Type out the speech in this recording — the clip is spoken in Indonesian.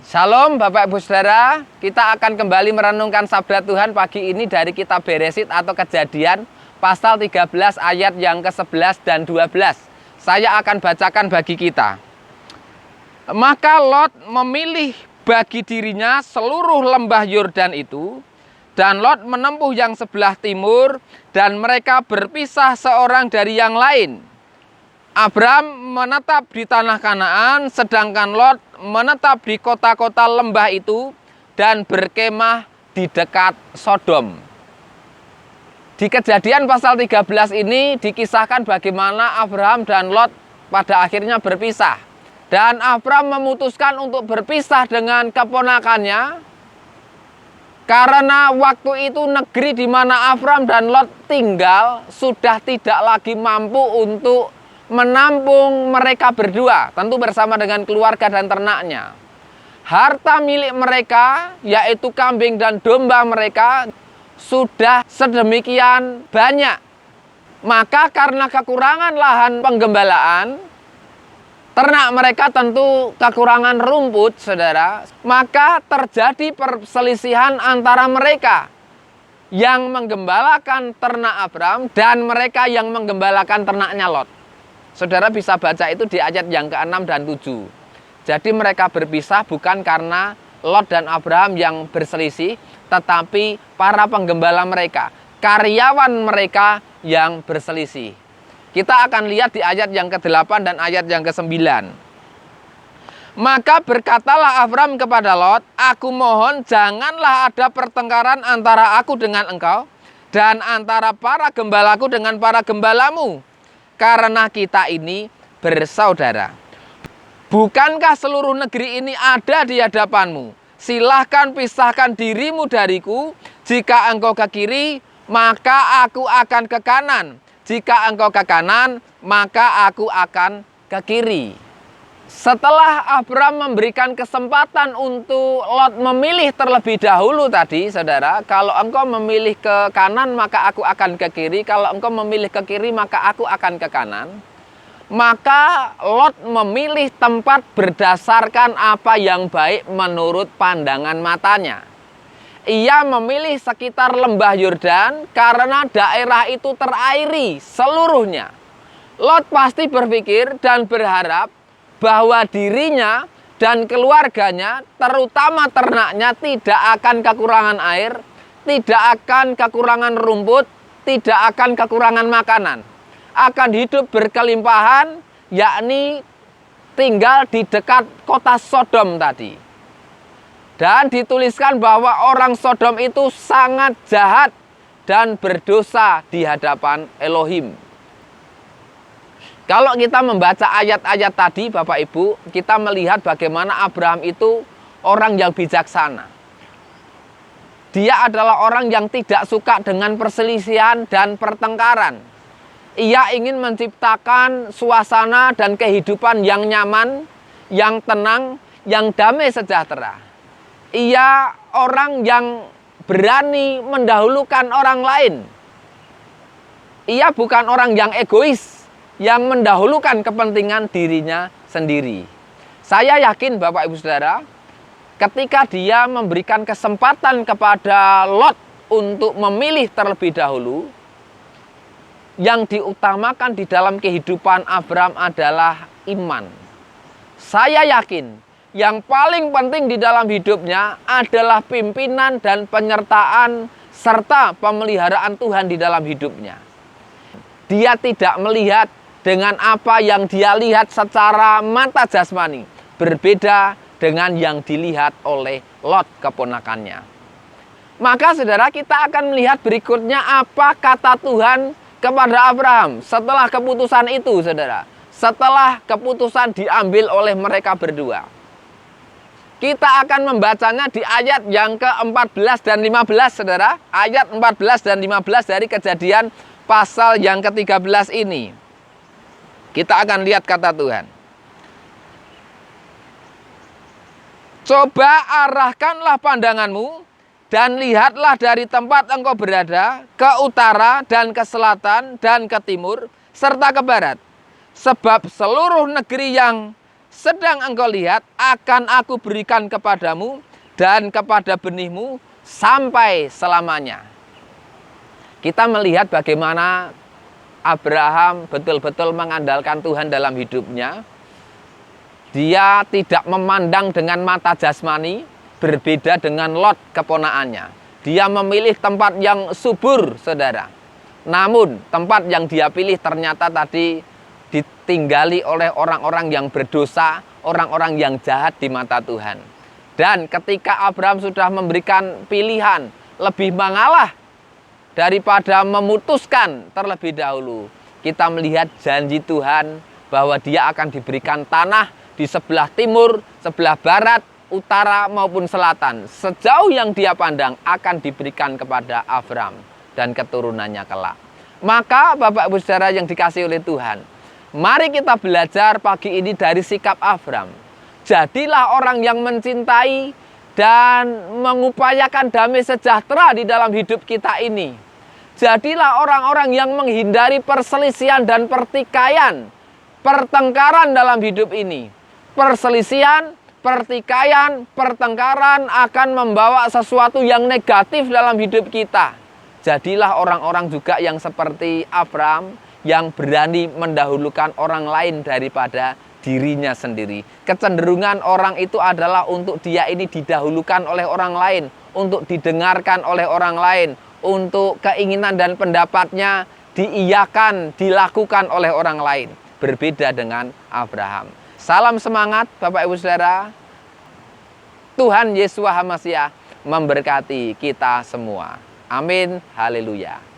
Shalom Bapak Ibu Saudara, kita akan kembali merenungkan sabda Tuhan pagi ini dari kitab Beresyit atau Kejadian pasal 13 ayat yang ke-11 dan 12. Saya akan bacakan bagi kita. Maka Lot memilih bagi dirinya seluruh lembah Yordan itu, dan Lot menempuh yang sebelah timur, dan mereka berpisah seorang dari yang lain. Abram menetap di tanah Kanaan, sedangkan Lot menetap di kota-kota lembah itu dan berkemah di dekat Sodom. Di Kejadian pasal 13 ini dikisahkan bagaimana Abram dan Lot pada akhirnya berpisah. Dan Abram memutuskan untuk berpisah dengan keponakannya karena waktu itu negeri di mana Abram dan Lot tinggal sudah tidak lagi mampu untuk menampung mereka berdua, tentu bersama dengan keluarga dan ternaknya. Harta milik mereka, yaitu kambing dan domba mereka, sudah sedemikian banyak. Maka karena kekurangan lahan penggembalaan, ternak mereka tentu kekurangan rumput, saudara. Maka terjadi perselisihan antara mereka yang menggembalakan ternak Abram dan mereka yang menggembalakan ternaknya Lot. Saudara bisa baca itu di ayat yang ke-6 dan 7. Jadi mereka berpisah bukan karena Lot dan Abraham yang berselisih, tetapi para penggembala mereka, karyawan mereka yang berselisih. Kita akan lihat di ayat yang ke-8 dan ayat yang ke-9. Maka berkatalah Abram kepada Lot, "Aku mohon janganlah ada pertengkaran antara aku dengan engkau, dan antara para gembalaku dengan para gembalamu. Karena kita ini bersaudara. Bukankah seluruh negeri ini ada di hadapanmu? Silahkan pisahkan dirimu dariku. Jika engkau ke kiri, maka aku akan ke kanan. Jika engkau ke kanan, maka aku akan ke kiri." Setelah Abram memberikan kesempatan untuk Lot memilih terlebih dahulu tadi, saudara, kalau engkau memilih ke kanan maka aku akan ke kiri, kalau engkau memilih ke kiri maka aku akan ke kanan. Maka Lot memilih tempat berdasarkan apa yang baik menurut pandangan matanya. Ia memilih sekitar lembah Yordan karena daerah itu terairi seluruhnya. Lot pasti berpikir dan berharap bahwa dirinya dan keluarganya, terutama ternaknya, tidak akan kekurangan air, tidak akan kekurangan rumput, tidak akan kekurangan makanan. Akan hidup berkelimpahan, yakni tinggal di dekat kota Sodom tadi. Dan dituliskan bahwa orang Sodom itu sangat jahat dan berdosa di hadapan Elohim. Kalau kita membaca ayat-ayat tadi, Bapak Ibu, kita melihat bagaimana Abraham itu orang yang bijaksana. Dia adalah orang yang tidak suka dengan perselisihan dan pertengkaran. Ia ingin menciptakan suasana dan kehidupan yang nyaman, yang tenang, yang damai sejahtera. Ia orang yang berani mendahulukan orang lain. Ia bukan orang yang egois, yang mendahulukan kepentingan dirinya sendiri. Saya yakin Bapak Ibu Saudara, ketika dia memberikan kesempatan kepada Lot untuk memilih terlebih dahulu, yang diutamakan di dalam kehidupan Abram adalah iman. Saya yakin yang paling penting di dalam hidupnya adalah pimpinan dan penyertaan serta pemeliharaan Tuhan di dalam hidupnya. Dia tidak melihat dengan apa yang dia lihat secara mata jasmani, berbeda dengan yang dilihat oleh Lot keponakannya. Maka saudara, kita akan melihat berikutnya apa kata Tuhan kepada Abraham setelah keputusan itu, saudara. Setelah keputusan diambil oleh mereka berdua. Kita akan membacanya di ayat yang ke-14 dan 15, saudara. Ayat 14 dan 15 dari Kejadian pasal yang ke-13 ini. Kita akan lihat kata Tuhan. "Coba arahkanlah pandanganmu dan lihatlah dari tempat engkau berada ke utara dan ke selatan dan ke timur serta ke barat. Sebab seluruh negeri yang sedang engkau lihat akan aku berikan kepadamu dan kepada benihmu sampai selamanya. Kita melihat bagaimana Abraham betul-betul mengandalkan Tuhan dalam hidupnya. Dia tidak memandang dengan mata jasmani, berbeda dengan Lot keponakannya. Dia memilih tempat yang subur, saudara. Namun tempat yang dia pilih ternyata tadi ditinggali oleh orang-orang yang berdosa, orang-orang yang jahat di mata Tuhan. Dan ketika Abraham sudah memberikan pilihan, lebih mengalah daripada memutuskan terlebih dahulu. Kita melihat janji Tuhan bahwa dia akan diberikan tanah di sebelah timur, sebelah barat, utara maupun selatan. Sejauh yang dia pandang akan diberikan kepada Abraham dan keturunannya kelak. Maka Bapak Ibu Saudara yang dikasihi oleh Tuhan, mari kita belajar pagi ini dari sikap Abraham. Jadilah orang yang mencintai dan mengupayakan damai sejahtera di dalam hidup kita ini. Jadilah orang-orang yang menghindari perselisihan dan pertikaian, pertengkaran dalam hidup ini. Perselisihan, pertikaian, pertengkaran akan membawa sesuatu yang negatif dalam hidup kita. Jadilah orang-orang juga yang seperti Abraham, yang berani mendahulukan orang lain daripada dirinya sendiri. Kecenderungan orang itu adalah untuk dia ini didahulukan oleh orang lain, untuk didengarkan oleh orang lain, untuk keinginan dan pendapatnya diiyakan, dilakukan oleh orang lain. Berbeda dengan Abraham. Salam semangat Bapak Ibu Saudara. Tuhan Yesus Hamasiah memberkati kita semua. Amin. Haleluya.